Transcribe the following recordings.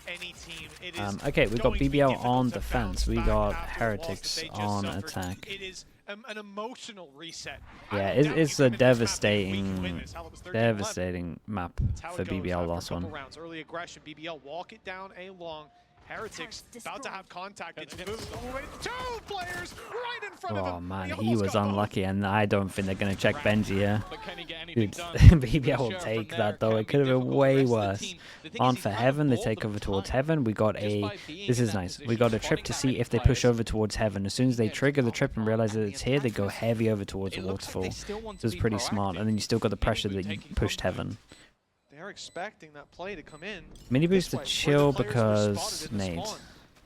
any team. It is okay, we got going to be BBL difficult on to defense. bounce We back got after the loss that Heretics they just on suffered. attack. It is an emotional reset. Yeah, I don't doubt it's you a can admit this map that we can win devastating, this. Hell, it was 13-11. devastating map That's how for it goes BBL after last a couple one. rounds. Early aggression, BBL walk it down A long. Heretics about to have contact. It's moved all the way to 2 players right in front of him. Oh man, he almost was got both. unlucky, and I don't think they're going to check Benji here. But can he get anything Dude, done? BBL will take that though. It could have been way worse. On for Heaven, they take over towards Heaven. We got a... This is nice. We got a trip to see if they push over towards Heaven. As soon as they trigger the trip and realize that it's here, they go heavy over towards Waterfall. This is pretty smart. And then you still got the pressure that you pushed Heaven. They're expecting that play to come in. Mini boost to chill because nades.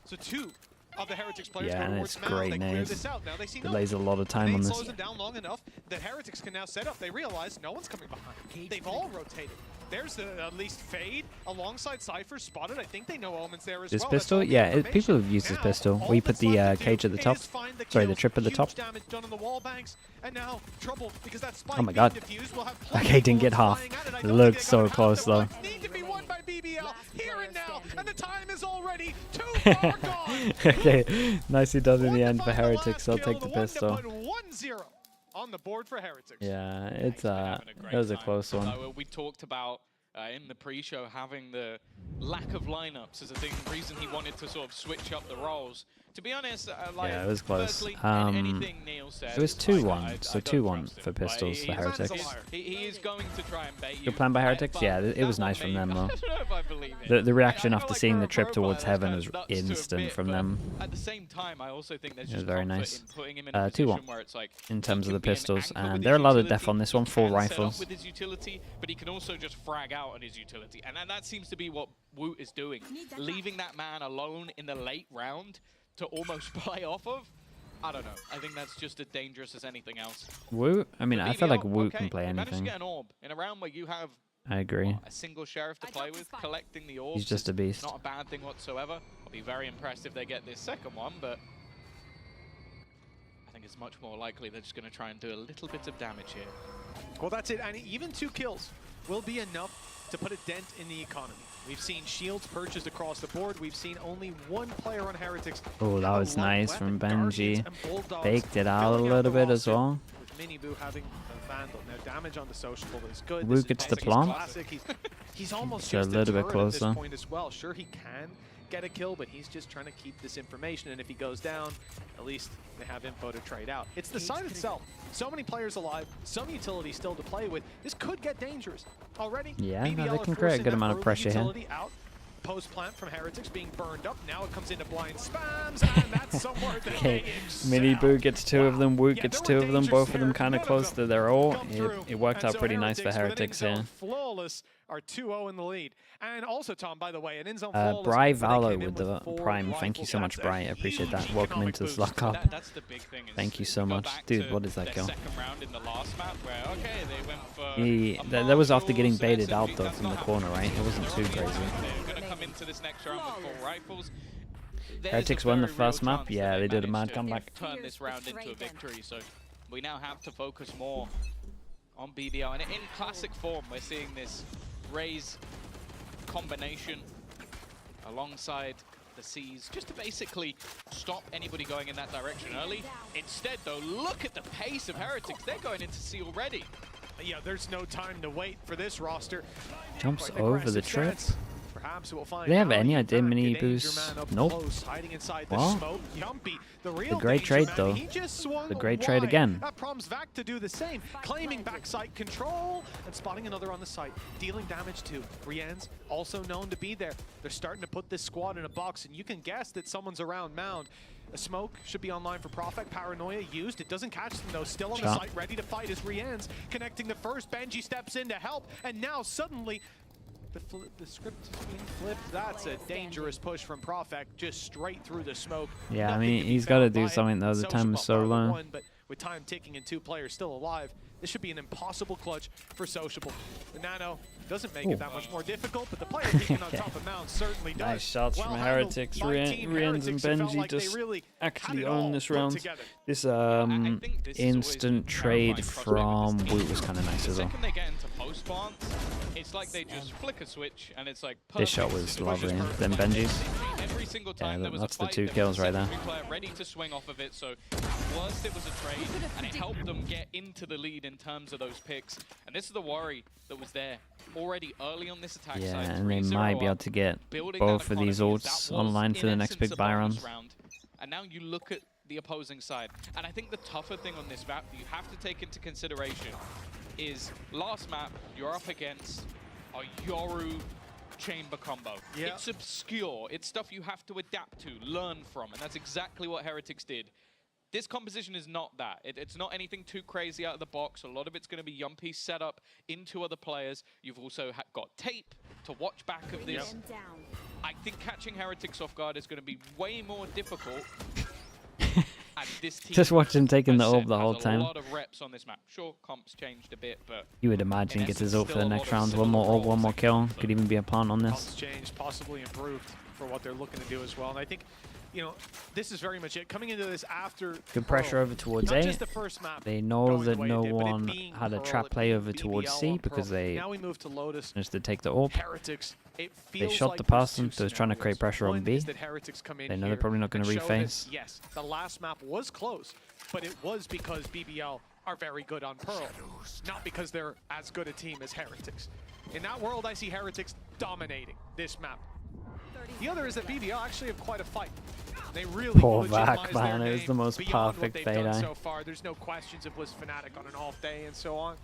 So 2 of the Heretics players Yeah, and it's great nades. Delays a lot of time on Nades this. slows them down long enough that Heretics can now set up. They realize no one's coming behind. They've all rotated. There's at least Fade alongside Cypher spotted. I think they know Elements there as This well. pistol? Yeah, people have used this pistol. Where you put the cage at the top. Sorry, the trip at the top. And now trouble because that spike Oh my god. Okay, didn't get half. It looked so close though. Need to be won by BBL here and now, and the time is already too far gone. Okay, nicely done in the end for Heretics. I'll take the pistol. 1-0 on the board for Heretics. Yeah, it's it was a close one. We talked about in the pre-show having the lack of lineups as a reason he wanted to sort of switch up the roles. To be honest, like, Yeah, it was close. firstly, anything Neil said, It was like, 2-1, so I don't 2-1 trust him. for pistols for Heretics. He is going to try and bait you. Good plan by Heretics? but Yeah, it was that nice one from them made- though. I don't know if I believe it. The reaction I after feel like seeing we're the a trip profile towards that's Heaven kind was of nuts to instant admit, from but them. At the same time, I also think there's It was just very comfort nice. in putting him in a 2-1 position where it's like in terms he of the can be an pistols, anchor with and his they're a lot of utility, def on this one, he 4 can set up rifles. with his utility, but he can also just frag out on his utility, and that seems to be what Woot is doing, leaving that man alone in the late round to almost play off of. I don't know. I think that's just as dangerous as anything else. Woot? I mean, But I feel like BBL, Woot okay, can play they managed to anything. get an orb in a round where you have I agree. a single sheriff to play with. Collecting the orbs He's just a is beast. not a bad thing whatsoever. I'll be very impressed if they get this second one, but I think it's much more likely they're just going to try and do a little bit of damage here. Well, that's it. And even 2 kills will be enough to put a dent in the economy. We've seen shields purchased across the board. We've seen only 1 player on Heretics. Oh, that was nice from Benji. Bulldogs Baked it out a filling little the bit as roster, well. with Miniboo having a Vandal. Now, damage on the sociable is good. Woot This is gets the Benji's plant. classic. He's almost It's a just little bit turret at closer. this point as well. Sure, he can get a kill, but he's just trying to keep this information, and if he goes down, at least they have info to trade out. It's the side itself. So many players alive, some utility still to play with. This could get dangerous. Already, Yeah, no, BBL they are can create a forcing good that amount of early pressure here. utility out. Post plant from Heretics being burned up. Now it comes into blind spams, and that's somewhere that Okay, they Mini excel. Boo gets 2 of them, Woot Yeah, gets there 2 were of them, dangers both of them there. kind of None close them to their ult. come through. It worked And out so pretty nice for Heretics with an Heretics in-zone here. Flawless are 2-0 in the lead. And also, Tom, by the way, an in-zone flawless. Bri they Valo came in with the 4 Prime. Thank you rifles. so much, That's a Bri. I appreciate that. huge Welcome economic into boost. Slug Cup. That's the big thing. Is Thank you so we go much. back Dude, to what is that their kill? second round in the last map where, okay, they went for That was after getting Marshall, baited so out though that's from the not corner, right? It wasn't too They're crazy. going to come into this next round with 4 rifles. There's Heretics a won the very real first map. chance that Yeah, they did a managed mad to comeback. Turn this round into a victory, so we now have to focus more on BBL. And in classic form, we're seeing this Raze combination alongside the C's, just to basically stop anybody going in that direction early. Instead, though, look at the pace of Heretics. They're going into C already. Yeah, there's no time to wait for this roster. Jumps Quite an over the aggressive trip. stance. Perhaps we'll find Do they have out. any You idea found Mini a danger Boost? man up Nope. close, hiding inside the Well, smoke. Yumpy, the real great danger trade, man, though. he just swung The great trade wide. again. That prompts Vac to do the same, claiming backside control and spotting another on the site, dealing damage to Rien's, also known to be there. They're starting to put this squad in a box, and you can guess that someone's around Mound. A smoke should be online for Prophet. Paranoia used. It doesn't catch them though. Still on the site, ready to fight as Rien's connecting the first. Benji steps in to help, and now suddenly the script is being flipped. That's a dangerous push from Prophet, just straight through the smoke. Yeah, I Nothing mean, to be he's got to found do by something though. The time is so Sociable, low. one, but with time ticking and 2 players still alive, this should be an impossible clutch for Sociable. The Nano Doesn't make it that much more difficult, but the player keeping on top of Mound certainly does. Nice shots from Heretics. Riens and Benji just actually own this round. This instant trade from Woot was kind of nice as well. The second they get into post plants, it's like they just flick a switch and it's like this shot was lovely. Then Benji's. Every single time that's the 2 kills right there. Ready to swing off of it, so worst it was a trade, and it helped them get into the lead in terms of those picks. And this is the worry that was there already early on this attack side. And they might be able to get both of these ults online for the next big buy round. And now you look at the opposing side, and I think the tougher thing on this map that you have to take into consideration is last map you're up against a Yoru chamber combo. It's obscure, it's stuff you have to adapt to, learn from, and that's exactly what Heretics did. This composition is not that. It's not anything too crazy out of the box. A lot of it's going to be Yumpy set up into other players. You've also got tape to watch back of this. I think catching Heretics off guard is going to be way more difficult. And this team, just watch him taking the ult the whole time. A lot of reps on this map. Sure, comps changed a bit, but you would imagine he gets his ult for the next round. One more ult, one more kill. Could even be a plant on this. Comps changed, possibly improved for what they're looking to do as well. And I think, you know, this is very much it. Coming into this after good pressure over towards A. They know that no one had a trap play over towards C because they now we move to Lotus. Just to take the ult. Heretics, they shot the past them, so they're trying to create pressure on B. They know they're probably not going to reface. Yes, the last map was close, but it was because BBL are very good on Pearl, not because they're as good a team as Heretics. In that world, I see Heretics dominating this map. The other is that BBL actually have quite a fight. They really pull back, man. It was the most perfect fade eye. So far, there's no questions of was Fnatic on an off day and so on.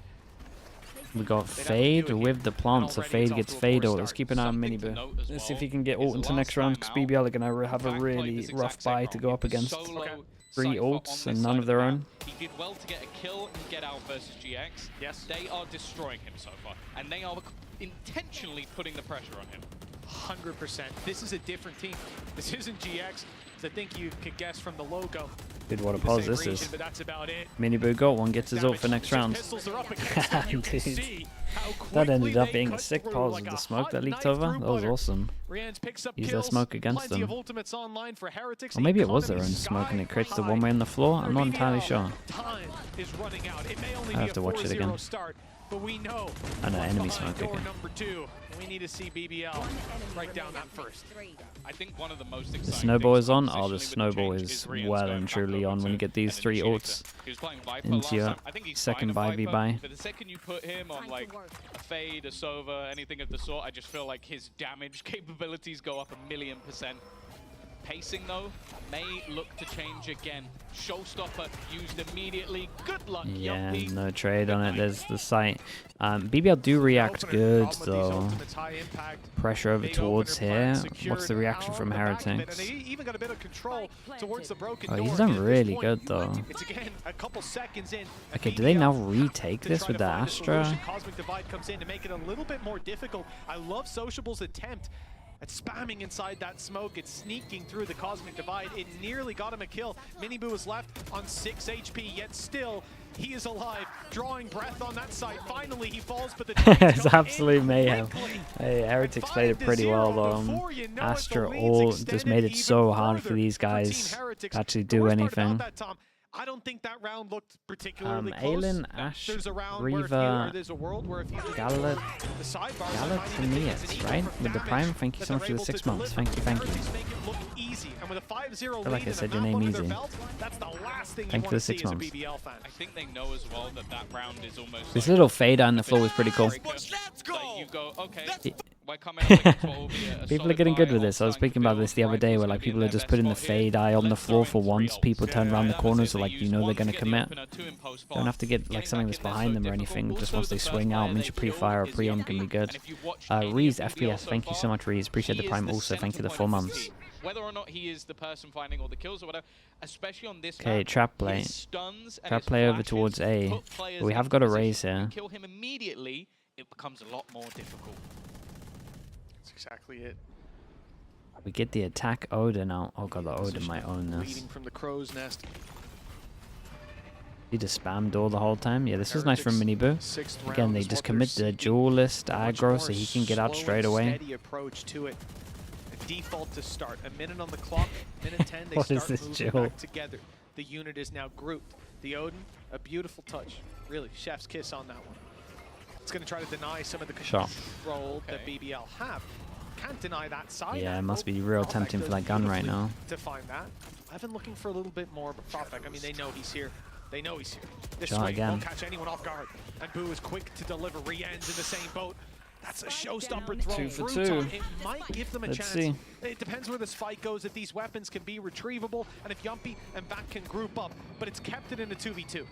We got Fade with the plant, so Fade gets Fade ult. Let's keep an eye on Minibu. Let's see if he can get ult into next round, because BBL are going to have a really rough buy to go up against. 3 ults and none of their own. He did well to get a kill and get out versus GX. Yes. They are destroying him so far, and they are intentionally putting the pressure on him. 100%. This is a different team. This isn't GX, as I think you could guess from the logo. Dude, what a pause this is. But that's about it. Minibu got one, gets his ult for next round. That ended up being a sick pause with the smoke that leaked over. That was awesome. Use that smoke against them. Or maybe it was their own smoke and it creates the one way on the floor. I'm not entirely sure. I have to watch it again. But we know enemy smoke again. Number 2. We need to see BBL right down that first. I think one of the most exciting the snowball is on. Oh, the snowball is well and truly on when you get these 3 ults into your second buy v buy. But the second you put him on like a Fade, a Sova, anything of the sort, I just feel like his damage capabilities go up 1,000,000%. Pacing, though, may look to change again. Showstopper used immediately. Good luck, yeah, Yumpy. no trade on it. There's the site. BBL do react good, though. Pressure over towards here. What's the reaction from Heretics? Oh, he's done really good, though. Okay, do they now retake this with the Astra? Cosmic Divide comes in to make it a little bit more difficult. I love Sociable's attempt at spamming inside that smoke. It's sneaking through the Cosmic Divide. It nearly got him a kill. Minibu is left on 6 HP, yet still he is alive, drawing breath on that site. Finally, he falls, but the it's absolute mayhem. Hey, Heretics played it pretty well, though. Astra ult just made it so hard for these guys to actually do anything. I don't think that round looked particularly close. Aelin, Ash, Reaver, Gallet, right? With the Prime, thank you so much for the 6 months. Thank you, thank you. I feel like I said your name easy. Thank you for the 6 months. I think they know as well that that round is almost this little fade on the floor was pretty cool. You go, okay. People are getting good with this. I was speaking about this the other day where like people are just putting the fade eye on the floor for once. People turn around the corners so like you know they're going to commit. Don't have to get like something that's behind them or anything. Just once they swing out, means your pre-fire or pre-aim can be good. Reese FPS, thank you so much, Reese. Appreciate the Prime also. Thank you for the 4 months. Whether or not he is the person finding all the kills or whatever, especially on this okay, trap play. Trap play over towards A. But we have got a raise here. Kill him immediately, it becomes a lot more difficult. Exactly it. We get the attack Odin out. Oh god, the Odin might own this. Leading from the crow's nest. He just spammed door the whole time. Yeah, this was nice from Miniboo. Again, they just commit the duelist aggro so he can get out straight away. Steady approach to it. A default to start. A minute on the clock. Minute 10. They What start is this moving duel? back together. The unit is now grouped. The Odin, a beautiful touch. Really, chef's kiss on that one. It's going to try to deny some of the control that BBL have. Can't deny that side. Yeah, it must be real tempting for that gun right now. To find that. I've been looking for a little bit more, but Prophet, I mean, they know he's here. They know he's here. This Shot way again. won't catch anyone off guard. And Boo is quick to deliver. Rien's in the same boat. That's a showstopper throw. 2 for Bruton, 2. it might give them a Let's chance. see. It depends where this fight goes, if these weapons can be retrievable, and if Yumpy and Back can group up. But it's kept it in a 2v2.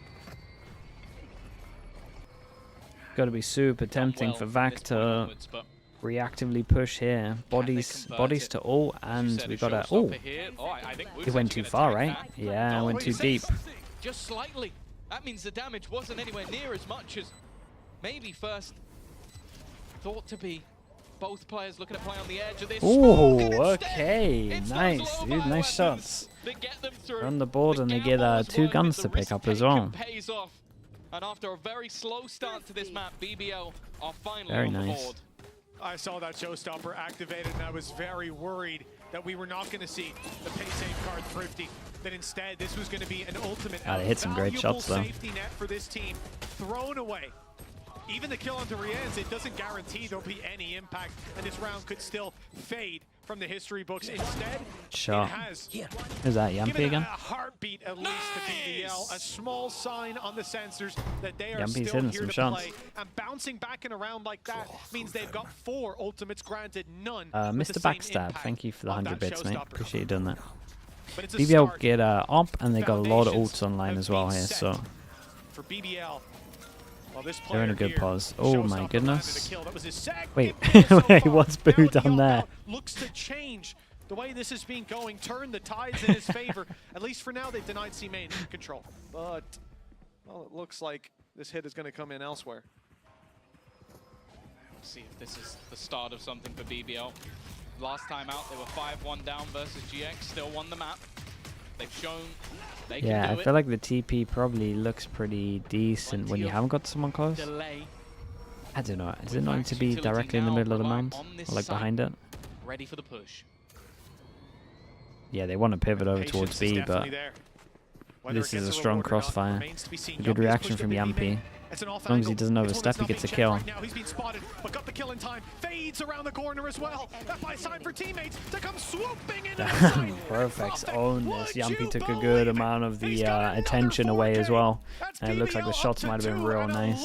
Got to be super tempting for Vac to reactively push here. Bodies to ult, and we got a... Oh! He went too far, right? Yeah, went too deep. Just slightly. That means the damage wasn't anywhere near as much as maybe first thought to be. Both players looking to play on the edge of this. Oh, okay. Nice, dude. Nice shots. On the board, and they get 2 guns to pick up as well. Pays off. And after a very slow start to this map, BBL are finally Very on the nice. board. I saw that showstopper activated, and I was very worried that we were not going to see the pay save card Thrifty. That instead, this was going to be an ultimate They hit some great shots, though. safety net for this team, thrown away. Even the kill onto Rienz, it doesn't guarantee there'll be any impact, and this round could still fade from the history books. Instead, Shot. it has Is that Yumpy given again? a heartbeat at least to BBL, a small sign on the sensors that they are Yumpy's still hitting here some to shots. play. And bouncing back in a round like that means they've got 4 ultimates granted, none with Mr. the same Backstab, impact thank you for the of 100 that bits, mate. showstopper. Appreciate you doing that. But it's a BBL start. get op, and they got a lot of Foundations ults online have as well been here, set so for BBL. Well, this they're in a player good here, pause. Oh my showstopper goodness. landed a kill. That was his second Wait, kill so wait, far. what's Now Boo the done there? knockout looks to change the way this has been going, turn the tides in his favor. At least for now, they've denied C-Main control. But, well, it looks like this hit is going to come in elsewhere. Let's see if this is the start of something for BBL. Last time out, they were 5-1 down versus GX, still won the map. They've shown they can Yeah, do I feel like the TP probably looks pretty decent when you haven't got someone close. delay. I don't know. Does it not need to be directly in the middle of the mound? Or like behind it? Ready for the push. Yeah, they want to pivot over towards Patience is B, definitely but there. Whether this it is gets a strong reward or not crossfire. remains to be seen. A good Yumpy has reaction pushed from the BB main. Yampy. It's an off As long as he angle. doesn't It's one overstep, that's he not gets a being kill. checked right now. He's been spotted, but got the kill in time. Fades around the corner as well. That buys time for teammates to come swooping in. Damn, Perfect's own this. Yampy took a good amount of the attention away as well. And it looks like the shots might have been real nice.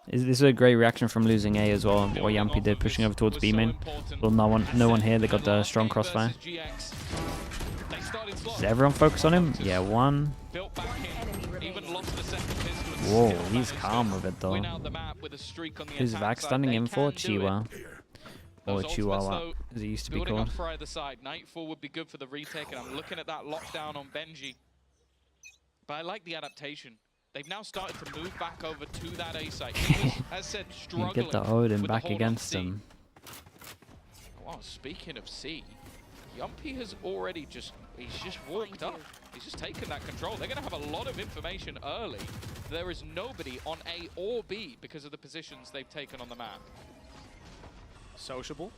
This is a great reaction from losing A as well, what Yampy did, pushing over towards B main. Well, no one here, they got the strong crossfire. Does everyone focus on him? Yeah, one. Whoa, he's calm with it though. Who's Vac standing in for? Chihuahua. Or Chihuahua, as it used to be called. For either side. Nightfall would be good for the retake, and I'm looking at that lockdown on Benji. But I like the adaptation. They've now started to move back over to that A site. He was, as said, You struggling get the Odin with back the hold on against C. him. Wow, speaking of C, Yumpy has already he's just walked up. He's just taken that control. They're going to have a lot of information early. There is nobody on A or B because of the positions they've taken on the map. Sociable.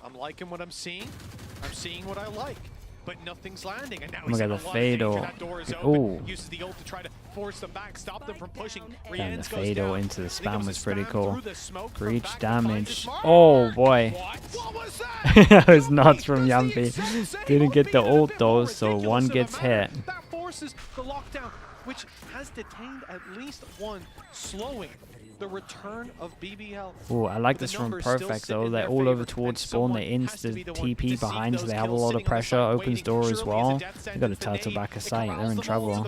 I'm liking what I'm seeing. I'm seeing what I like. But nothing's landing, and now he's in a lot of danger. That door is open. Uses the ult to try to force them back, stop them from pushing. And the Rienz goes Fado down. into the I think it spam was was a pretty spam cool. through the smoke from Breach Back to find damage. his mark. Oh boy. What was that? That was nuts from Yampy. Didn't get the ult though, so one gets hit. That forces the lockdown, which has detained at least one, slowing the return of BBL. Oh, I like this from Perfect though. They're all over towards spawn. They insta TP behind, so they have a lot of pressure. Opens door as well. They got a turtle back of sight. They're in trouble.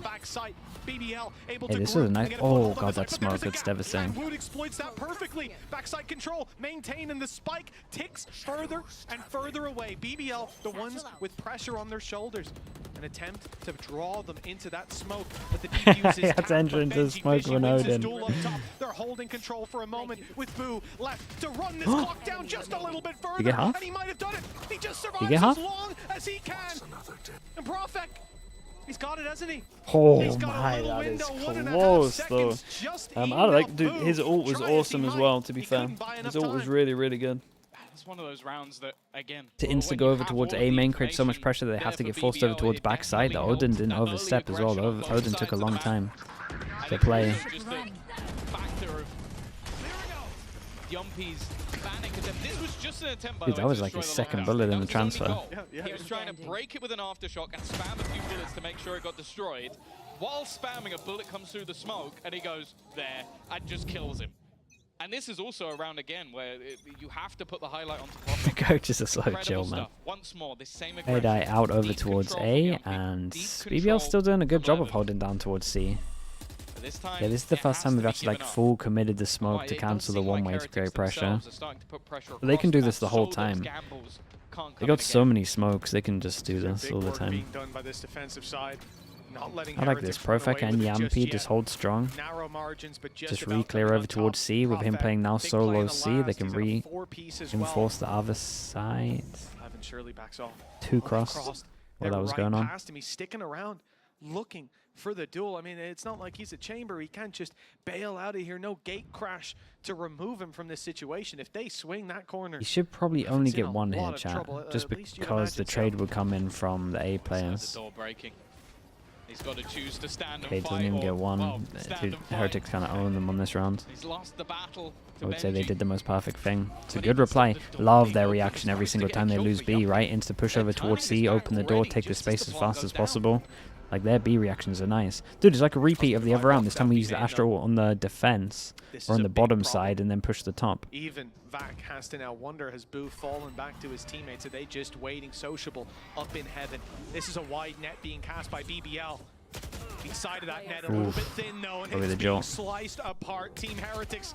Hey, this is a nice. Oh god, that smoke. It's devastating. Wood exploits that perfectly. Backside control maintained, and the spike ticks further and further away. BBL, the ones with pressure on their shoulders. An attempt to draw them into that smoke, but the defuse is He had to enter into the smoke with Odin. They're holding control for a moment with Boo left to run this clock down just a little bit further. You get half? And he might have done it. He just You survives get half? as long as he can. And Profek He's got it, hasn't he? Oh He's got a my, little that is window, 1.5 close though. seconds, just I emailed like, dude, Boo. his ult was Try as awesome he as might, well, to be he fair. couldn't buy enough His ult was time. really, really good. It's one of those rounds that, again, To when insta you go over have towards all of A the main creates so much information pressure that they there have to for get forced over BBL, towards it backside. The definitely Odin helped didn't that early overstep as well. aggression on both Odin took a sides of long the map. time I to think play. also just the factor of Yumpy's panic attempt. This was just an attempt, by Dude, the that way, was to like his destroy the second lockdown. bullet in That the was his only transfer. goal. Yeah. He was trying to break it with an aftershock and spam a few bullets to make sure it got destroyed. While spamming, a bullet comes through the smoke, and he goes there and just kills him. And this is also a round again where you have to put the highlight onto top. The coaches are so Incredible chill, man. stuff. Once more, this same Red Eye aggression, out over deep towards control A, from Yumpy, and deep BBL's control still doing a good from job of Lotus. holding down towards C. But this time, Yeah, this is the it first has time to we've be actually like given up. full committed the smoke Right, to it does cancel the seem like one way to Heretics create pressure. themselves are starting to put pressure But they can across do the this the map whole so those time. gambles can't They come got in so again. many smokes, they can just do this Big all the work time. being done by this defensive side. Not letting I like this. Heretics run Profek away and with it Yampy yet. just hold strong. Narrow margins, but Just about re-clear coming over on towards top. C. With him Profek, playing now big play in solo the C, they last. can He's at a 4-piece as well. reinforce the other side. Evan Shirley backs off. Two Oh, crossed crossed. while They're that was right going on. past him. He's sticking around, looking for the duel. I mean, it's not like he's a chamber. He can't just bail out of here. No gate crash to remove him from this situation. If they swing that corner, You should probably only he's in get a one lot here, of chat, trouble, just at least you'd because the imagine so. trade would come in from the A Inside players. the door breaking. He's got to choose to stand Okay, and doesn't fight even or, get one. well, stand Dude, and fight. Heretics kind of own them on this round. He's lost the battle to I would say they Benji. did the most perfect thing. It's a But good even still, reply. the door Love being their open reaction is every starting to single get time they killed lose for B, Yumpy. right? Insta push They're over turning towards this C, back open the door, already take the just space as as the bomb fast as goes down. possible. Like, their B reactions are nice. Dude, it's like a repeat of the other round. This time we used the Astro on the defense, This or is on a the big bottom problem. side, and then push the top. even Vac has to now wonder, has Boo fallen back to his teammates? Are they just waiting sociable up in heaven? This is a wide net being cast by BBL. Inside of that net, a little bit thin though, and Over it's the being jolt. sliced apart. Team Heretics.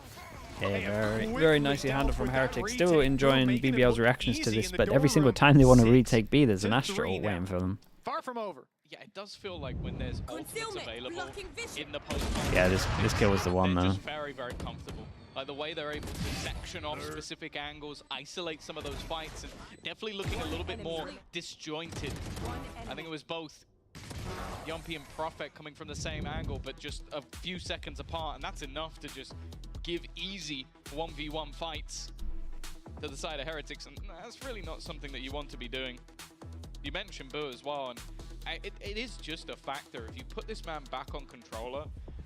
Okay, They have very quickly nicely handled dealt from with that Heretics. retake, Still Boo enjoying making it BBL's look reactions to easy this, in the but every dorm single room. time they want to 6 retake B, there's an to Astro 3 now. waiting for them. Far from over. Yeah, it does feel like when there's ultimates available in the post. Yeah, this kill was the one they're though. just very, very comfortable. Like the way they're able to section off specific angles, isolate some of those fights, and definitely looking a little bit more disjointed. I think it was both Yumpy and Profek coming from the same angle, but just a few seconds apart, and that's enough to just give easy 1v1 fights to the side of Heretics, and that's really not something that you want to be doing. You mentioned Boo as well, and it is just a factor. If you put this man back on controller,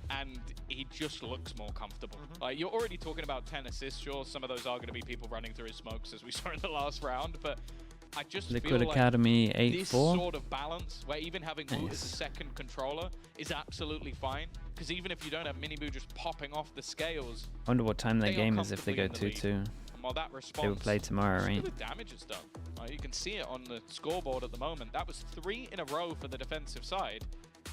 and he just looks more comfortable. Like, you're already talking about 10 assists, sure, some of those are going to be people running through his smokes, as we saw in the last round, but I just Liquid feel Academy like this 8-4. sort of balance, where even having Boo as a Nice. second controller is absolutely fine, because even if you don't have Mini Boo just popping off the scales, I wonder what time their they are game is if they go comfortably in the 2-2. and while that response, They will play tomorrow, just right? look at the damage it's done. You can see it on the scoreboard at the moment. That was 3 in a row for the defensive side,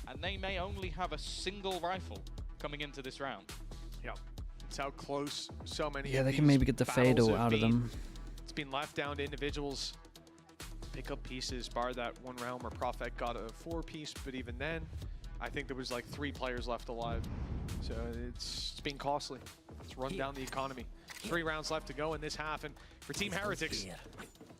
and they may only have a single rifle coming into this round. Yeah, it's how close so many. Yeah, of they can these maybe get the battles fatal have out of been. them. It's been left down to individuals. Pick up pieces, bar that one round where Profek got a 4-piece, but even then, I think there was like 3 players left alive. So it's been costly. It's run down the economy. 3 rounds left to go in this half, and for Team Heretics,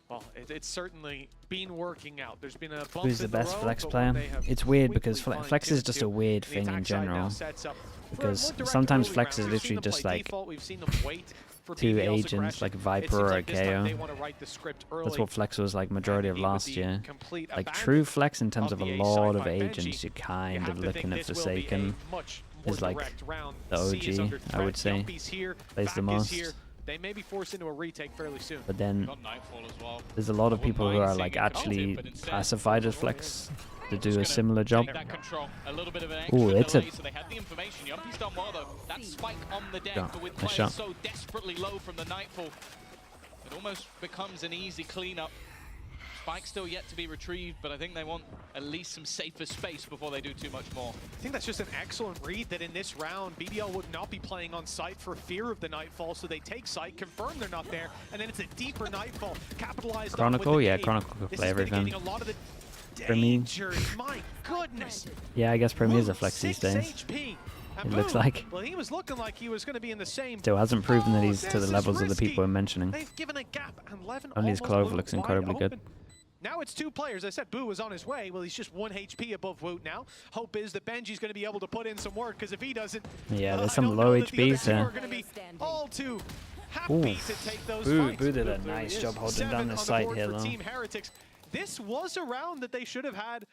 well, it's certainly been working out. There's been a bump Who's the in best road, flex but player? when they have It's weird because quickly flex is fine-tuned just to a weird the thing in attack side now general. sets up for a Because more direct sometimes early flex round. is We've seen literally them just play like default. We've seen them wait for 2 BBL's agents aggression. like It Viper seems or a like this time they KO. want to write the script early. That's what flex was like majority of and with last the year. complete Like abandon true flex in terms of a the lot side of by agents, Benji, you're you kind have of to think looking at this will be Forsaken. a much more is like direct round. the C is OG, under I would threat. say. Yumpy's here, Plays the Vac is most. here. They may be forced into a retake fairly soon. But then Got Nightfall as well. there's a lot of I wouldn't people who mind are seeing like it content, actually but instead, classified as flex to do a gonna similar job. take that control. A little bit of an extra Ooh, it's a delay, so they had the information. Yumpy's done well though. That spike on the deck, shot. but with Nice players shot. so desperately low from the Nightfall, it almost becomes an easy cleanup. Spike still yet to be retrieved, but I think they want at least some safer space before they do too much more. I think that's just an excellent read that in this round, BBL would not be playing on site for fear of the Nightfall, so they take site, confirm they're not there, and then it's a deeper Nightfall, capitalized on with Chronicle, the yeah, nade. Chronicle could This play is everything. mitigating a lot of the Premier. dangers. My goodness. Yeah, I guess Premier's a Boom, flex these 6 days. HP. And It looks boom. like. Well, he was looking like he was going to be in the same. Still hasn't proven that Oh, he's to the this is levels of the risky. people we're mentioning. They've given a gap, and Levin Only his almost Clover blew looks wide incredibly good. open. Now it's 2 players. I said Boo was on his way. Well, he's just 1 HP above Woot now. Hope is that Benji's going to be able to put in some work, because if he doesn't, yeah, there's some low HPs there. there. Are going to be all too happy to take those fights. Boo did a nice job holding down the site here, though. Team Heretics. This was a round that they should have had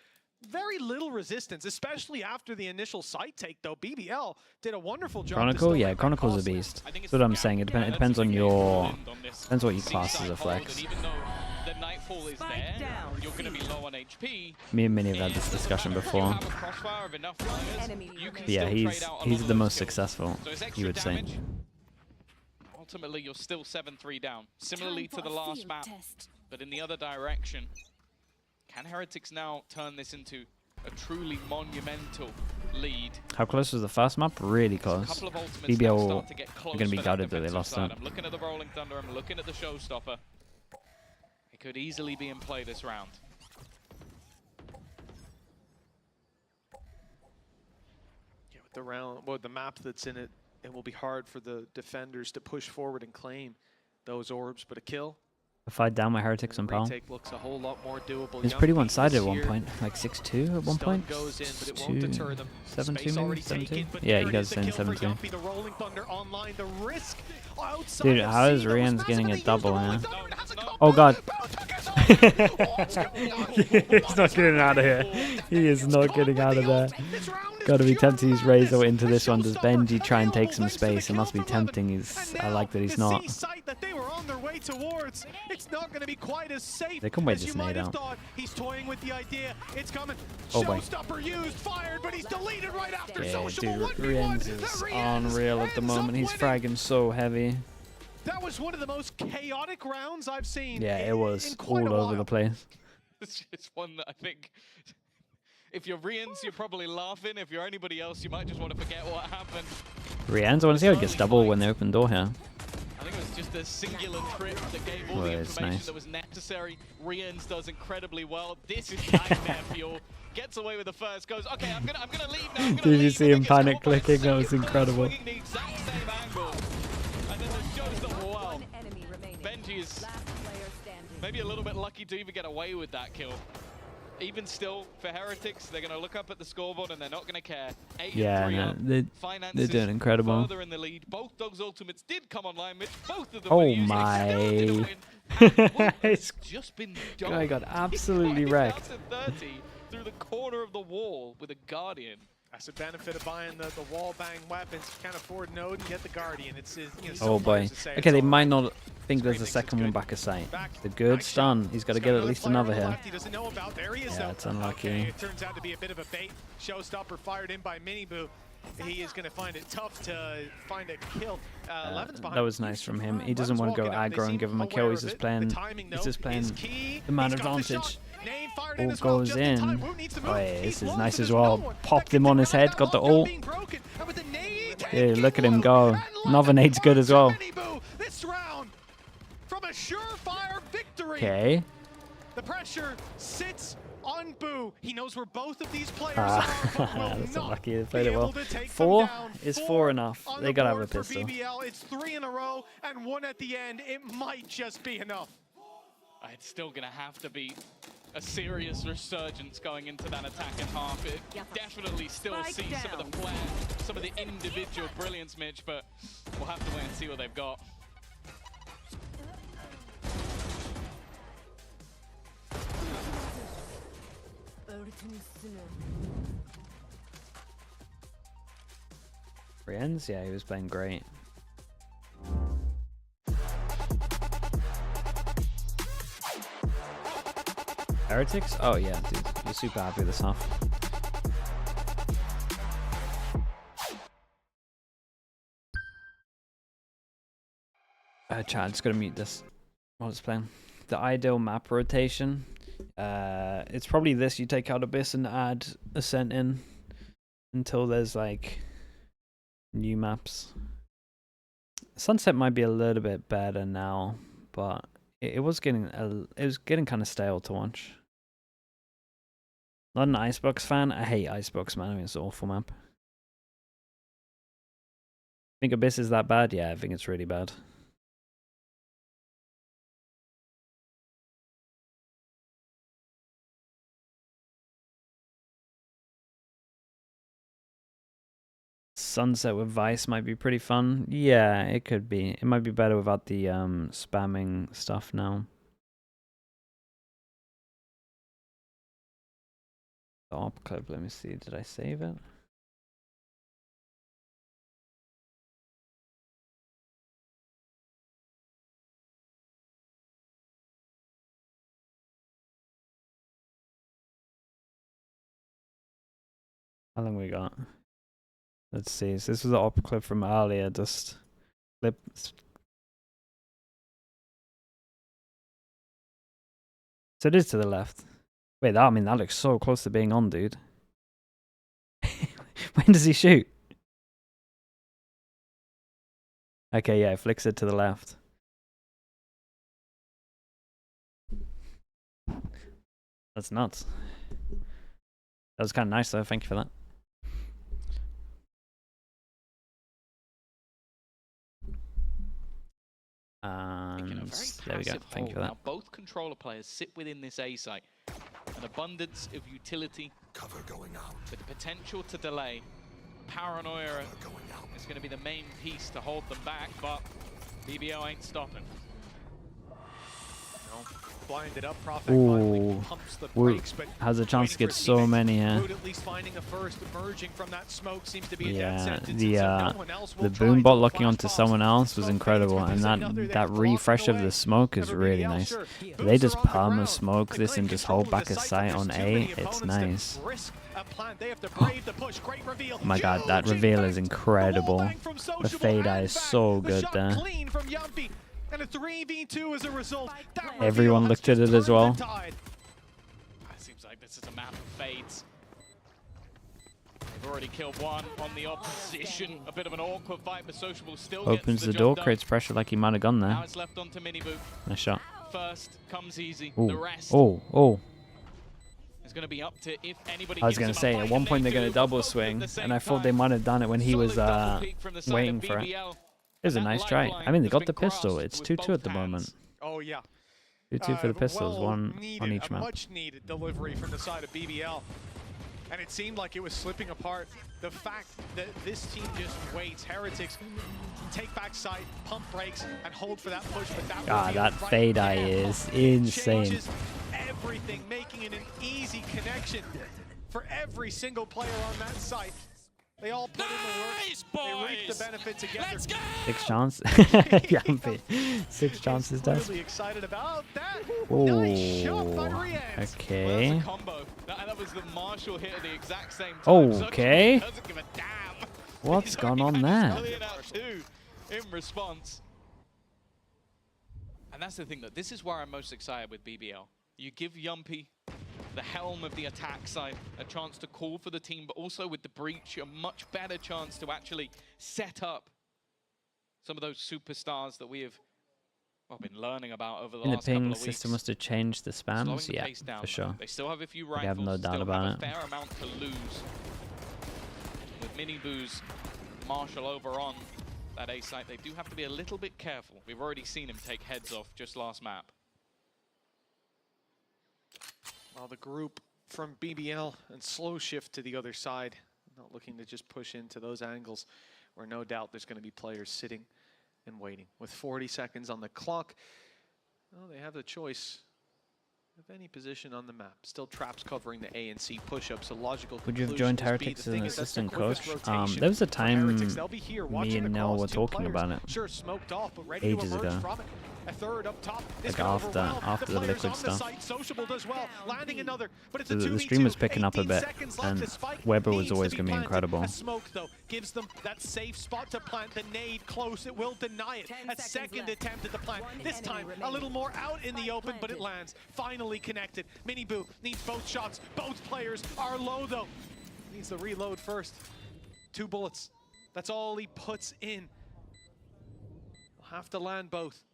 very little resistance, especially after the initial site take, though. BBL did a wonderful job. Chronicle, yeah, Chronicle's a beast. That's what I'm saying. It depends on your, depends what you class as a flex. The Nightfall is there, you're going to be low on HP. Me and Minnie have had this discussion before. Yeah, he's the most successful, you would say. Ultimately, you're still 7-3 down. Similarly to the last map, but in the other direction. Can Heretics now turn this into a truly monumental lead? How close was the first map? Really close. BBL are going to be gutted that they lost that. I'm looking at the Rolling Thunder, I'm looking at the Showstopper. It could easily be in play this round. Yeah, with the round, well, the map that's in it, it will be hard for the defenders to push forward and claim those orbs, but a kill. A fight down my Heretics and Pal. Looks a whole lot more doable. It's pretty one-sided at one point, like 6-2 at one point. Goes in, but it won't deter them. 7-2 maybe? 7-2? Yeah, you guys are saying 7-2. Dude, how is Rian's getting a double, man? Oh god. He's not getting out of here. He is not getting out of there. Gotta be tempted to use Razor into this one. Does Benji try and take some space? It must be tempting. I like that he's not. They can wait this nade out. Oh boy. Yeah, dude, Rienz is unreal at the moment. He's fragging so heavy. That was one of the most chaotic rounds I've seen. Yeah, it was all over the place. It's just one that I think, if you're Rienz, you're probably laughing. If you're anybody else, you might just want to forget what happened. Rienz, I want to see how he gets double when they open the door here. I think it was just a singular trip that gave all the information that was necessary. Rienz does incredibly well. This is nightmare fuel. Gets away with the first, goes, okay, I'm gonna leave now. Did you see him panic clicking? That was incredible. The exact same angle. And then the Showstopper, wow. Benji is maybe a little bit lucky to even get away with that kill. Even still, for Heretics, they're going to look up at the scoreboard and they're not going to care. 8 yeah, no, they're doing incredible. Further in the lead. Both Dogs Ultimates did come online, which both of them oh my! Just been done. Guy got absolutely wrecked. 30 through the corner of the wall with a Guardian. That's the benefit of buying the wall bang weapons. You can't afford Node and get the Guardian. It's you know, oh boy. Okay, they might not think there's a second one back of sight. The good stun. He's got to get at least another here. Yeah, it's unlucky. Okay, it turns out to be a bit of a bait. Showstopper fired in by Miniboo. He is going to find it tough to find a kill. That was nice from him. He doesn't want to go aggro and give him a kill. He's just playing the man advantage. All goes in. Oh yeah, this is nice as well. Popped him on his head, got the ult. Yeah, look at him go. Another nade's good as well. Okay. The pressure sits on Boo. He knows where both of these players are. That's unlucky. They played it well. 4 is 4 enough. They gotta have a pistol. BBL, it's 3 in a row and 1 at the end. It might just be enough. It's still gonna have to be a serious resurgence going into that attack in half. It definitely still sees some of the flair, some of the individual brilliance, Mitch, but we'll have to wait and see what they've got. Rienz, yeah, he was playing great. Heretics? Oh yeah, dude, you're super happy with this half. Chat, just gotta mute this while it's playing. The ideal map rotation. It's probably this. You take out Abyss and add Ascent in until there's like new maps. Sunset might be a little bit better now, but it was getting kind of stale to watch. Not an Icebox fan. I hate Icebox, man. I mean, it's an awful map. Think Abyss is that bad? Yeah, I think it's really bad. Sunset with Vice might be pretty fun. Yeah, it could be. It might be better without the spamming stuff now. The op clip, let me see. Did I save it? How long we got? Let's see. So this was the op clip from earlier. Just clip. So it is to the left. Wait, that, I mean, that looks so close to being on, dude. When does he shoot? Okay, yeah, it flicks it to the left. That's nuts. That was kind of nice, though. Thank you for that. And there we go. Thank you for that. Now both controller players sit within this A site. An abundance of utility. Cover going out. With the potential to delay. Paranoia is going to be the main piece to hold them back, but BBL ain't stopping. No, blinded up, Prophet finally pumps the brakes, but has a chance to get so many here. At least finding a first, emerging from that smoke seems to be a death sentence, the boom bot locking onto someone else was incredible, and that refresh of the smoke is really nice. They just perma smoke this and just hold back a sight on A. It's nice. Oh my god, that reveal is incredible. The fade eye is so good there. And a 3v2 as a result. Everyone looked at it as well. It seems like this is a map of fades. They've already killed one on the opposition. A bit of an awkward fight, but Sociable still opens the door, creates pressure like he might have gone there. Now it's left onto Miniboo. Nice shot. First comes easy. Ooh. The rest. Oh. It's going to be up to if anybody. I was going to say, at one point they're going to double swing, and I thought they might have done it when he was waiting for it. It was a nice try. I mean, they got the pistol. It's 2-2 at the moment. Oh, yeah. 2-2 for the pistols, one on each map. Much needed delivery from the side of BBL. And it seemed like it was slipping apart. The fact that this team just waits. Heretics take back sight, pump brakes, and hold for that push. But that fade eye is insane. Everything, making it an easy connection for every single player on that site. They all put in the work. They reap the benefit together. Let's go! 6 chances. 6 chances, does. Really excited about that. Oh, nice shot by Riaz. Well, okay. that's a combo. That was the Marshall hit at the exact same time. Okay. Doesn't give a damn. What's gone on there? In response. And that's the thing, that this is where I'm most excited with BBL. You give Yumpy, the helm of the attack side, a chance to call for the team, but also with the breach, a much better chance to actually set up some of those superstars that we have been learning about over the last couple of weeks. The ping system must have changed the spams, yeah, for sure. They still have a few rifles, I have no doubt about it. Fair amount to lose. With Miniboo's Marshall over on that A site, they do have to be a little bit careful. We've already seen him take heads off just last map. Well, the group from BBL and slow shift to the other side, not looking to just push into those angles where no doubt there's going to be players sitting and waiting. With 40 seconds on the clock, well, they have the choice of any position on the map. Still traps covering the A and C push-ups, so logical. Would you have joined Heretics as an assistant coach? There was a time me and Nell were talking about it ages ago. A third up top. Like after the liquid stuff. The stream was picking up a bit, and Weber was always going to be incredible. Smoke though gives them that safe spot to plant the nade close. It will deny it. A second attempt at the plant. This time a little more out in the open, but it lands. Finally connected. Miniboo needs both shots. Both players are low though. Needs the reload first. 2 bullets. That's all he puts in. He'll have to land both.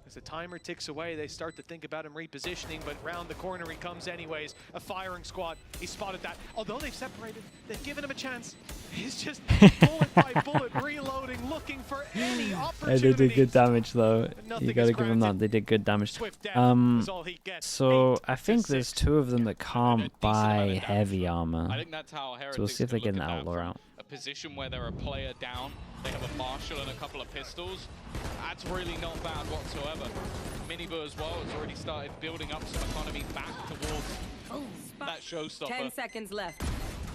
As the timer ticks away, they start to think about him repositioning, but round the corner he comes anyways. A firing squad. He spotted that. Although they've separated, they've given him a chance. He's just bullet by bullet reloading, looking for any opportunity. They did good damage though. Nothing You gotta is give them that. granted. They did good damage. Swift death is all he gets. So 8 I to think there's 6. 2 of them that can't buy heavy armor. I think that's how Heretics So we'll see if they can get an look at outlaw that from out. a position where they're a player down. They have a marshal and a couple of pistols. That's really not bad whatsoever. Minibu as well has already started building up some economy back towards that showstopper. 10 seconds left.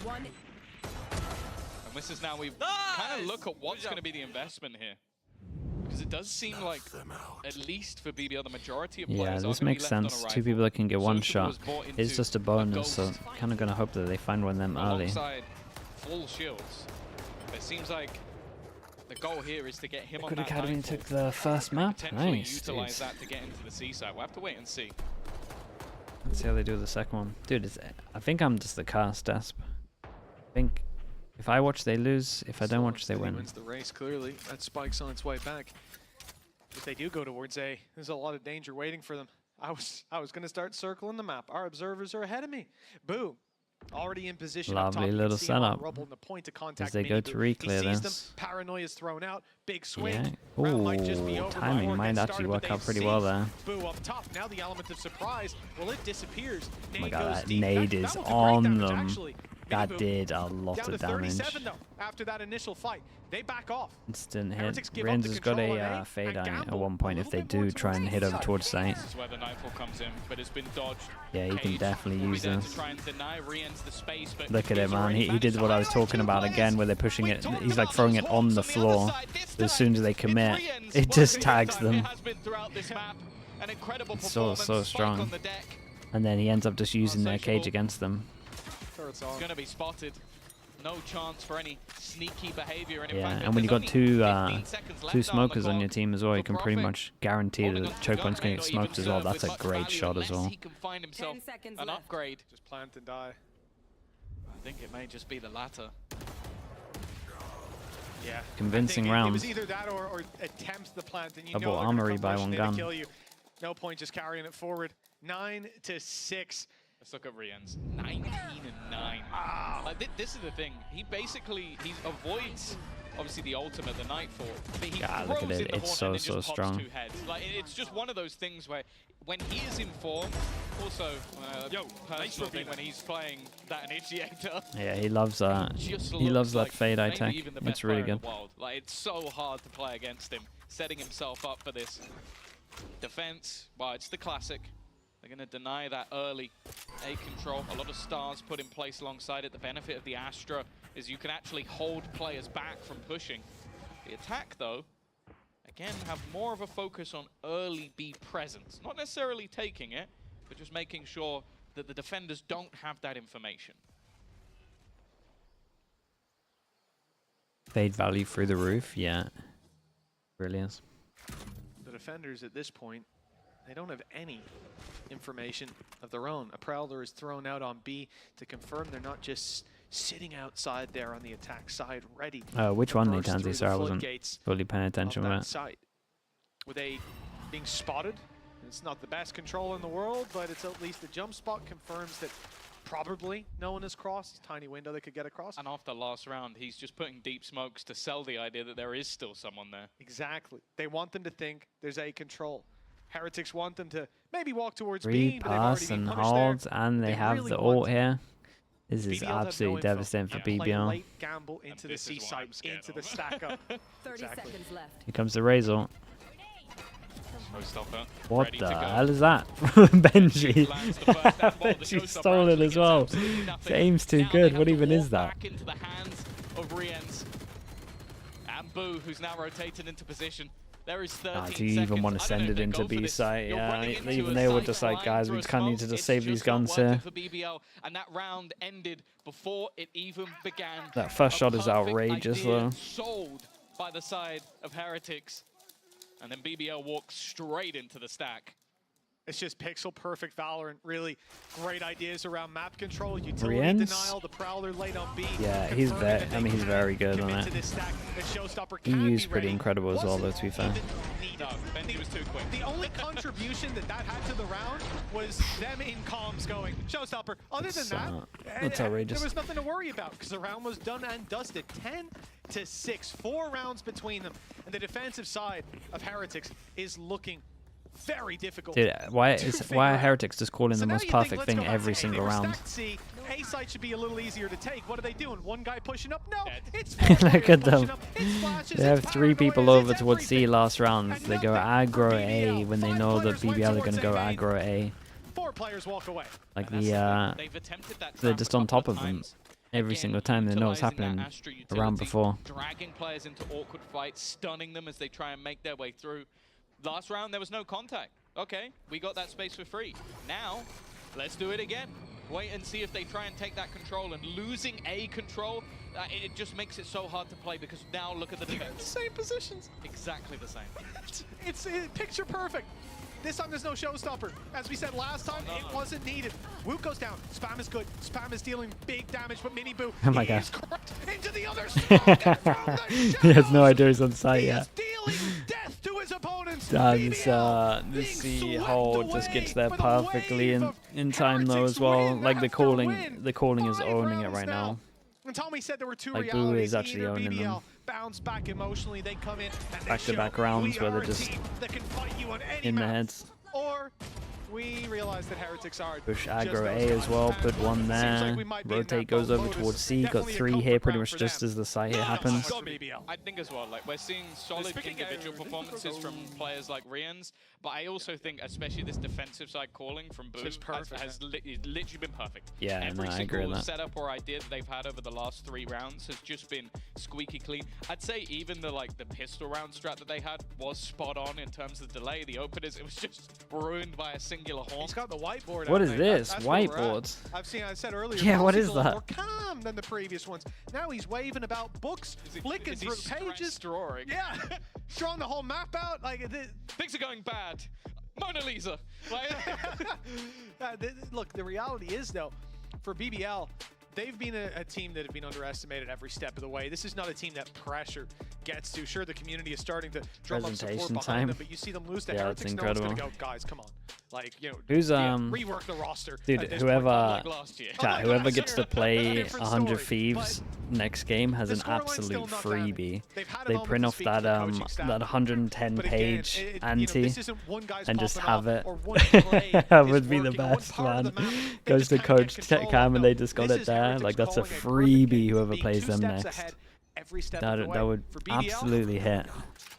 One. And this is now we kind of look at what's going to be the investment here. Because it does seem like, at least for BBL, the majority of players Yeah, are this gonna be makes left on a sense. 2 rifle. people that can get one Sociable shot. was bought It's into just a a bonus, so ghost kind of gonna hope that they find one of them early. alongside full shields. It seems like the goal here is to get him on Good that Academy nightfall. took the first map. Potentially Nice. utilize Dude. that to get into the seaside. We'll have to wait and see. Let's see how they do the second one. Dude, I think I'm just the cast asp. I think if I watch, they lose. If I don't watch, they win. Wins the race clearly. That spike's on its way back. If they do go towards A, there's a lot of danger waiting for them. I was going to start circling the map. Our observers are ahead of me. Boo. Already in position. up top. Lovely You can little see him on setup. rubble and the point of contact. As they go Minibu. to re-clear He sees this. them. Paranoia's thrown out. Big swing. Yeah. Round might just be Ooh, over timing before it might gets actually started, work but out they pretty well see there. Boo up top. Now the element of surprise. Well, it disappears. Oh my Nade god, goes that deep. nade That is will do great on damage, them. actually. That Minibu did a lot down of to damage. 37 though. After that initial fight, they back off. Instant hit. Heretics give up Rins the has got control a on A fade and eye at gamble one a point if little they bit more do try and towards hit over inside. towards site. This is where the nightfall comes in, but it's been dodged. Yeah, he can Cage definitely will be use there this. to try and deny, re-ends the space, but Look at it, he's man. already He managed did to what I was highlight talking 2 about players. again, where they're pushing We it. talked He's like about throwing those it on the hawks other floor. side. This As soon as they time, commit, it's re-ends. it What just a tags time them. It has been throughout this map. An incredible So performance. Spike strong. on the deck. And then he ends up just using their Sociable. cage against them. Turret's It's on. going to be spotted. No chance for any sneaky behavior. And in Yeah, fact, and when you there's got only 15 two seconds left two on the smokers on your clock team as well, you for can pretty Profit. much guarantee Holding that on to choke gun point's going may to get not even smoked as well. serve That's with a much great value shot as unless well. he can find himself 10 seconds an left. upgrade. Just plant and die. I think it may just be the latter. Yeah. Convincing I think rounds. It was either that or attempt the plant, and you Double know they're gonna armory come by rushing one in to gun. kill you. No point just carrying it forward. 9 to 6. Let's look at Rien's 19 and 9. Like, this is the thing. He avoids obviously the ultimate, the nightfall, but he God, look at throws it. in the It's horn and so then just pops strong. 2 heads. Like, it's just one of those things where when he is in form, also personal thing when he's playing that initiator. Yeah, he loves that. Just He loves looks that fade eye maybe tech. even the best It's really player in good. the world. Like, it's so hard to play against him, setting himself up for this. Defense, well, it's the classic. They're going to deny that early A control. A lot of stars put in place alongside it. The benefit of the Astra is you can actually hold players back from pushing. The attack, though, again, have more of a focus on early B presence. Not necessarily taking it, but just making sure that the defenders don't have that information. Fade value through the roof, yeah. Brilliant. The defenders at this point, they don't have any information of their own. A Prowler is thrown out on B to confirm they're not just sitting outside there on the attack side, ready. Which to one, burst through Nitanzi? the Sorry, I wasn't floodgates fully paying of attention that with that. site. With A being spotted, it's not the best control in the world, but it's at least the jump spot confirms that probably no one has crossed. Tiny window they could get across. And after last round, he's just putting deep smokes to sell the idea that there is still someone there. Exactly. They want them to think there's A control. Heretics want them to maybe walk towards B, Three but they've already pass been and punished holds, there. and they They have really the want ult here. This is BBL have no absolutely info devastating for and play BBL. late gamble into the this is what seaside, I'm scared into the of. stack up. 30 Exactly. seconds left. Here comes the Razor. Showstopper, What ready the to go. hell is that? Benji. Lands the first death ball. The Benji Showstopper stole it actually as gets well. absolutely nothing. His aim's too Now they good. have What to even walk is that? back into the hands of Rien's. And Boo, who's now rotated into position. There is 13 Do you even seconds. want to I don't send know it if they into go for B this. site? You're Yeah, running into even a they were site just like, flying guys, through we a just kind of need smoke. to just It's save these just not guns worth here. it for BBL, and that round ended before it even began. That first A shot is perfect outrageous, idea though. sold by the side of Heretics. And then BBL walks straight into the stack. It's just pixel perfect Valorant. Really great ideas around map control, utility Rienz? denial, the Prowler late on B. Yeah, he's very good on it. EU's pretty incredible as well, though, to be fair. No, Benji was too quick. The only contribution that had to the round was them in comms going, Showstopper. Other than That's outrageous. there was nothing to worry about because the round was done and dusted. 10-6, 4 rounds between them. And the defensive side of Heretics is looking very difficult. Dude, why are Heretics just calling the most perfect thing every single round? A side should be a little easier to take. What are they doing? One guy pushing up? No, it's Look at them. Flashes, They have it's 3 people paranoia, over it's towards C everything. last round. And They go nothing aggro from A BBL. when they 5 know that players went BBL are going towards to go A main. aggro A. 4 players walk away. Like And that's the they've attempted that they're trap just a on couple top of them times. every Again, single time. They know what's utilizing that happening Astra the round utility, before. dragging players into awkward fights, stunning them as they try and make their way through. Last round, there was no contact. Okay, we got that space for free. Now, let's do it again. Wait and see if they try and take that control. And losing A control, it just makes it so hard to play because now look at the defense. Same positions. Exactly the same. It's picture perfect. This time there's no showstopper. As we said last time, it wasn't needed. Woot goes down. Spam is good. Spam is dealing big damage, but Mini Boo Oh my is God. correct into the other side. He has no idea he's on site He yet. is dealing death to his opponents. This being C swept hold just away gets there with a perfectly wave in of time though Heretics as well. win Like the after calling win. is 5 owning it rounds right now. And Tommy said there were 2 Like, Boo realities. is actually Either owning them. BBL bounce back emotionally, they come in and they Back-to-back show, rounds we where are they're a just team that can fight you on any in the map. heads. Or we realize that Heretics are Push just aggro those A as guys. well, And put one seems there. like we might be in that Rotate goes boat. over Lotus, towards C, got definitely a 3 comfort here pretty round much for just them. as the site hit No, happens. no, BBL. I think as well, like we're seeing solid individual performances from players like Rienz, but I also think, especially this defensive side calling from Boo, Just perfect, has literally been perfect. Yeah, Every no, I agree single with that. setup or idea that they've had over the last 3 rounds has just been squeaky clean. I'd say even the pistol round strat that they had was spot on in terms of delay. The openers, it was just ruined by a singular horn. He's got the whiteboard. What out, is mate. this? That's where we're at. Whiteboards? I said earlier. Yeah, what Kelsey's is a little that? More calm than the previous ones. Now he's waving about books, flicking Is he through stressed pages. drawing? Yeah, drawing the whole map out. Like, Things are going bad. Mona Lisa. Like, look, the reality is though, for BBL, they've been a team that have been underestimated every step of the way. This is not a team that pressure gets to. Sure, the community is starting to drum up support Presentation behind time. them, but you see them lose to Yeah, it's Heretics. No one's gonna go, incredible. guys, come on. Like, you know, Who's, rework the roster. dude, at this whoever- point. like last year. Chat, like whoever last gets to year. play Different 100 story, Thieves next game has the an scoreline's absolute still not bad. freebie. They've had a They moment print to off speak to that the coaching staff. that 110 But again, page you know, ante this isn't one guy's and just popping have off it. or one play That is would be the working, or one best, part of man. the map, they Goes just to can't coach get control Cam of. and they just got This it is there. Heretics Like, that's a calling it freebie perfect. whoever Being plays 2 them steps next. ahead every step of the way. That would For BBL, absolutely hit.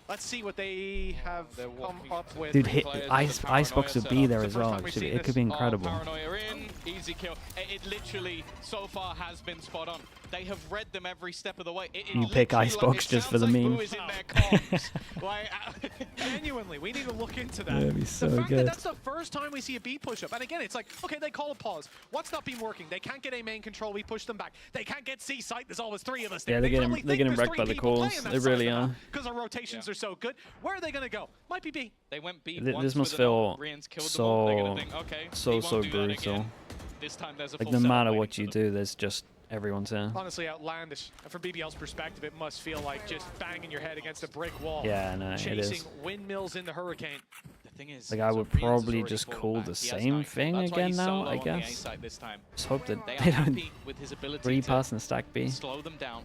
let's see what they have come up with. Dude, Players with the Icebox would paranoia be setup. there It's as the first well. time we've It seen could be this. incredible. Paranoia in, easy kill. It literally, so far, has been spot on. They have read them every step of the way. You pick literally, Icebox it just for the sounds like meme. Boo is in their comms. Like, Genuinely, we need to look into that. That'd be so the fact good. that that's the first time we see a B push up. And again, it's like, okay, they call a pause. What's not been working? They can't get A main control, we push them back. They can't get C site, there's always 3 of us there. Yeah, they're getting wrecked by the calls. They really are. Because our rotations are so good. Where are they going to go? Might be B. they went B This once must with an ult. feel Rienz killed them all. They're gonna so- think, okay, so he won't do that brutal. again. This time there's a Like, full no setup matter waiting what for you them. do, there's just everyone's here. Honestly, outlandish. And from BBL's perspective, it must feel like just banging your head against a brick wall. Yeah, no, it Chasing is. windmills in the hurricane. The thing is, Like, I so would Rienz has probably already just fallen call back. the He has same 9. thing That's why again he's now, solo I on the A guess. side this time. Just hope that They they are don't happy with his ability free to pass and stack B. slow them down.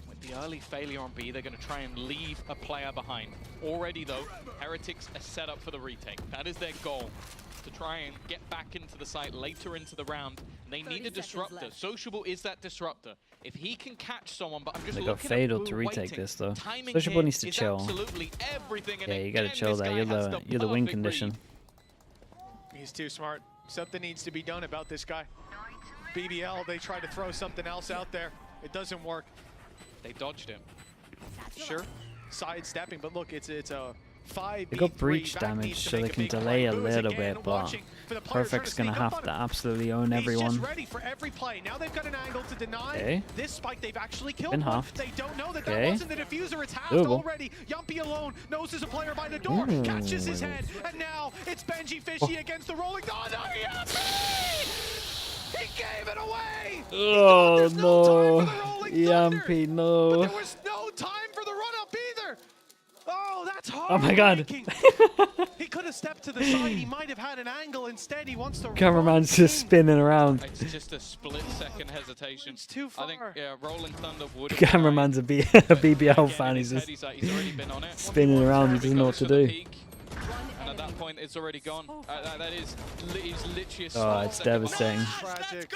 With the early failure on B, they're going to try and leave a player behind. Already, though, Heretics are set up for the retake. That is their goal, to try and get back into the site later into the round. They need a disruptor. Sociable is that disruptor. If he can catch someone, but I'm just They looking got at Fatal Boo to retake waiting. this, though. Timing Sociable here needs to is chill. absolutely everything. And Yeah, you gotta again, chill this there. guy You're has the win perfect condition. read. He's too smart. Something needs to be done about this guy. BBL, they try to throw something else out there. It doesn't work. They dodged him. Sure, sidestepping, but look, it's a They got breach damage, so they can delay a little bit, but Perfect's gonna have to absolutely own everyone. Ready for every play. Now they've got an angle to deny. Okay. This spike they've actually killed. Been halved. They don't know that Okay. that wasn't the diffuser. It's halved Doable. already. Yumpy alone knows there's a player by the door. Ooh. Catches his head, and now it's Benji Fishy against the rolling. Oh no, Yumpy! He gave it away. Oh There's no time for the no, rolling thunder. Yampy, But no. there was no time for the run-up either. Oh, that's hard. Oh my god. He could have stepped to the side. He might have had an angle. Instead, he wants to. Cameraman's just spinning around. It's just a split-second hesitation. It's too far. I think, yeah, Rolling Thunder would have Cameraman's a BBL fan. He's just he's already been on it. spinning around. He doesn't know what to do. And at that point, it's already gone. He's literally a Oh, it's devastating. Tragic.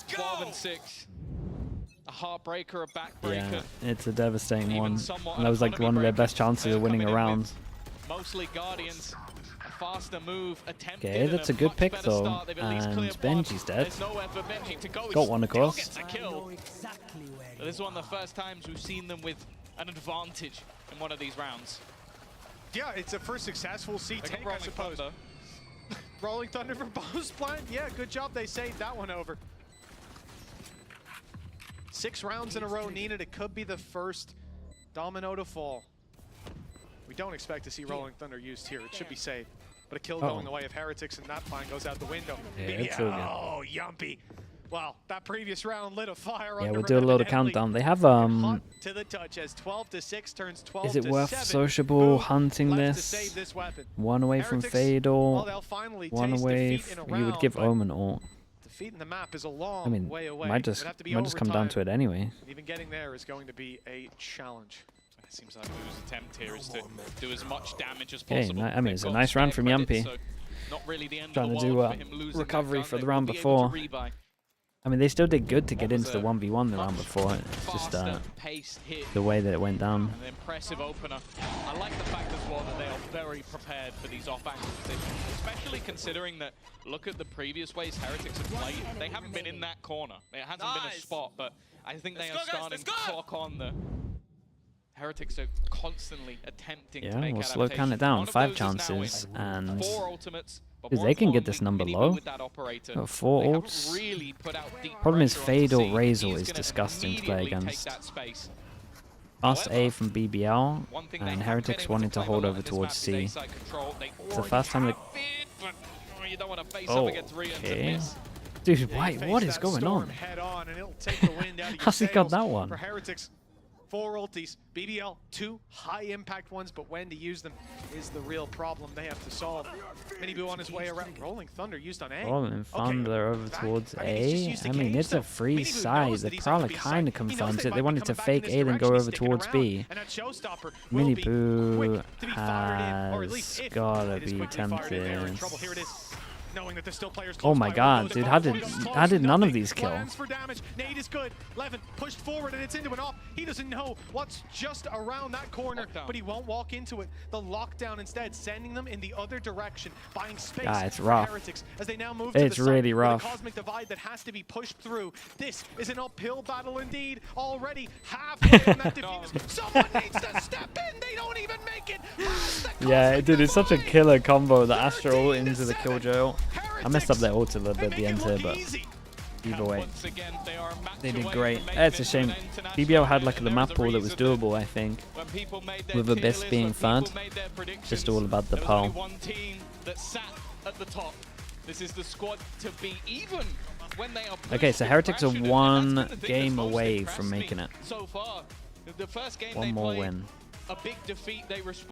12 and 6. A heartbreaker, a backbreaker. Yeah, it's a devastating Even one. somewhat And that was like economy one of their breaker. best chances They're of winning a coming in round. with Mostly Guardians. A faster move attempted. Okay, that's a good much pick better though. start. They've at least And cleared Benji's one. dead. There's nowhere for Benji to go. Got He one, of still course. gets a kill. But this is one of the first times we've seen them with an advantage in one of these rounds. Yeah, it's a first successful C They got take, I Rolling suppose. Thunder. Rolling Thunder for Post Plant. Yeah, good job. They saved that one over. 6 rounds in a row needed. It could be the first domino to fall. We don't expect to see Rolling Thunder used here. It should be safe. But a kill going the way of Heretics, and that plan goes out the window. Yeah, it's all good. Oh, Yumpy. Well, that previous round lit a fire Yeah, under we'll do a him load of evidently. countdown. They have Hot to the touch as 12 to 6 turns 12 Is it to worth 7. sociable Boom. hunting Left to this? save this weapon. One away from Heretics, well, Fatal. they'll finally One taste away. defeat in a You would round, give but Omen ult. defeat in the map is a long I mean, way away. might just It'd have to be come down to it anyway. Even getting there is going to be a challenge. It seems like Boo's attempt here is to do as much damage as Okay, possible. I mean, They've it's a got nice round spare from credits, Yumpy. so not really the end Trying of to the do world a for him losing recovery that gun. for the They round will be able to before. rebuy. I mean, they still did good to get That into was the a 1v1 the round much before. It's just faster paced hit. the way that it went down. An impressive opener. I like the fact as well that they are very prepared for these off-angle positions, especially considering that, look at the previous ways Heretics have played. They haven't been in that corner. It hasn't been a spot, but I think they are starting to clock on the... Heretics are constantly attempting to Yeah, make we'll slow count it adaptations. down. One of 5 those is now chances in and 4 ultimates, but Dude, more they can get importantly, this number Mini low. with that operator, Got 4 they haven't ults. really put out deep Problem is pressure onto Fade or C. Razor He's is gonna disgusting to play immediately take against. that space. Fast A However, from BBL, one thing they and have Heretics been able wanted to to claim hold a lot over in this towards map is C. A-side control. They It's the already first time have they... it, but you don't want to face Oh, up against Rian to okay. miss. Dude, They why? face What is that going storm on? head on, and it'll take the wind out of your How's he got sails that one? For Heretics, 4 ultis. BBL, 2 high-impact ones, but when to use them is the real problem they have to solve. Miniboo on his way around. Rolling Thunder used on A. Rolling Thunder over back. towards I mean, he's just A. used I to mean, gauge it's a them. free Miniboo side. knows They that he's probably not gonna be kind of psyched. He knows confirms they it. They might be wanted to coming back fake in A, this then go direction. over He's sticking towards around, B. and that showstopper will be Miniboo quick to be fired in, or at least has if gotta it is be quickly fired in, they're in tempted. trouble. Here it is. Knowing that there's still players Oh close my by. god, One goes dude, off, how one did goes close none to of nothing. these kill? Plans for damage. Nade is good. Levin pushed forward and it's into an off. He doesn't know what's just around that corner, Lockdown. but he won't walk into it. The lockdown instead, sending them in the other direction, buying space Ah, it's for rough. Heretics as they now move to It's the side really with rough. a cosmic divide that has to be pushed through. This is an uphill battle indeed. Already halfway on that diffuse. Someone needs to step in. They don't even make it. Yeah, dude, it's such a killer combo. The Astro ult into the Killjoy. I messed up their ult a little bit at the end here, but either way, Once again, they are a match they did away great. from making It's a it to shame. an international BBL had event, like and the there map a pool that was reason doable, I think. when people made their With tier Abyss list, being when people third. made their predictions, Just all about the there was only pole. one team that sat at the top. This is the squad to beat, even when they are Okay, so pushed Heretics are and that's been one the thing that's game most away impressed from me making it. so far. The first game One they more played, win. a big defeat. They responded.